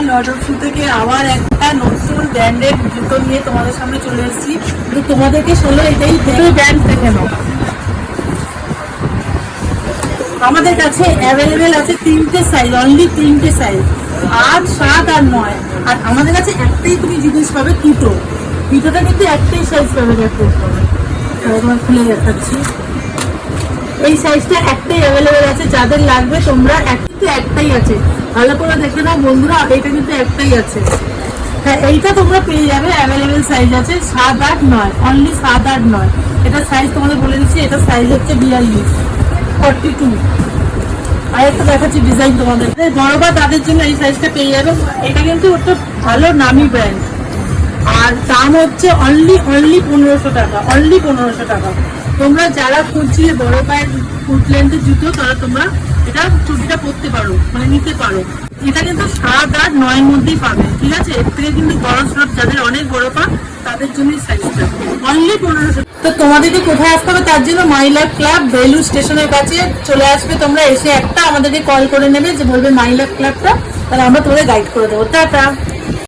Lord of শু থেকে আবার একটা নতুন ব্র্যান্ডের জুতো নিয়ে তোমাদের সামনে চলে এসেছি। তো তোমাদেরকে চলো এটাই দুটো ব্র্যান্ড দেখে নাও। আমাদের কাছে অ্যাভেলেবেল আছে তিনটে সাইজ, অনলি তিনটে সাইজ, 8, 7 আর 9। আর আমাদের কাছে একটাই তুমি জিনিস পাবে, পিটোটা কিন্তু একটাই সাইজ পাবে। দেখো তোমার খুলে দেখাচ্ছি, এই সাইজটা একটাই অ্যাভেলেবেল আছে। যাদের লাগবে তোমরা, কিন্তু একটাই আছে, ভালো করে দেখে নাও বন্ধুরা, এটা কিন্তু একটাই আছে। হ্যাঁ, এইটা তোমরা পেয়ে যাবে, অ্যাভেলেবেল সাইজ আছে 7, 8, 9, অনলি 7, 8, 9। এটা সাইজ তোমাদের বলে দিচ্ছি, এটা সাইজ হচ্ছে 42, 42। আর একটা দেখাচ্ছি ডিজাইন তোমাদের, বড় বা তাদের জন্য এই সাইজটা পেয়ে যাবে। এটা কিন্তু একটা ভালো নামি ব্র্যান্ড, আর দাম হচ্ছে অনলি 1500 টাকা, অনলি 1500 টাকা। তোমরা যারা খুঁজছিলে বড় পায়ের ফুট লেন্থের জুতো, তারা তোমরা এটা চুটিটা পরতে পারো, মানে নিতে পারো। এটা কিন্তু 7, 8, 9 মধ্যেই পাবে, ঠিক আছে। এর থেকে কিন্তু বড় স্লট, যাদের অনেক বড় পা তাদের জন্যই সাইজটা অনলি 1500। তো তোমাদেরকে কোথায় আসতে হবে, তার জন্য মাই লাভ ক্লাব বেলু স্টেশনের কাছে চলে আসবে। তোমরা এসে একটা আমাদেরকে কল করে নেবে, যে বলবে মাই লাভ ক্লাবটা, তাহলে আমরা তোমাদের গাইড করে দেবো। টাটা।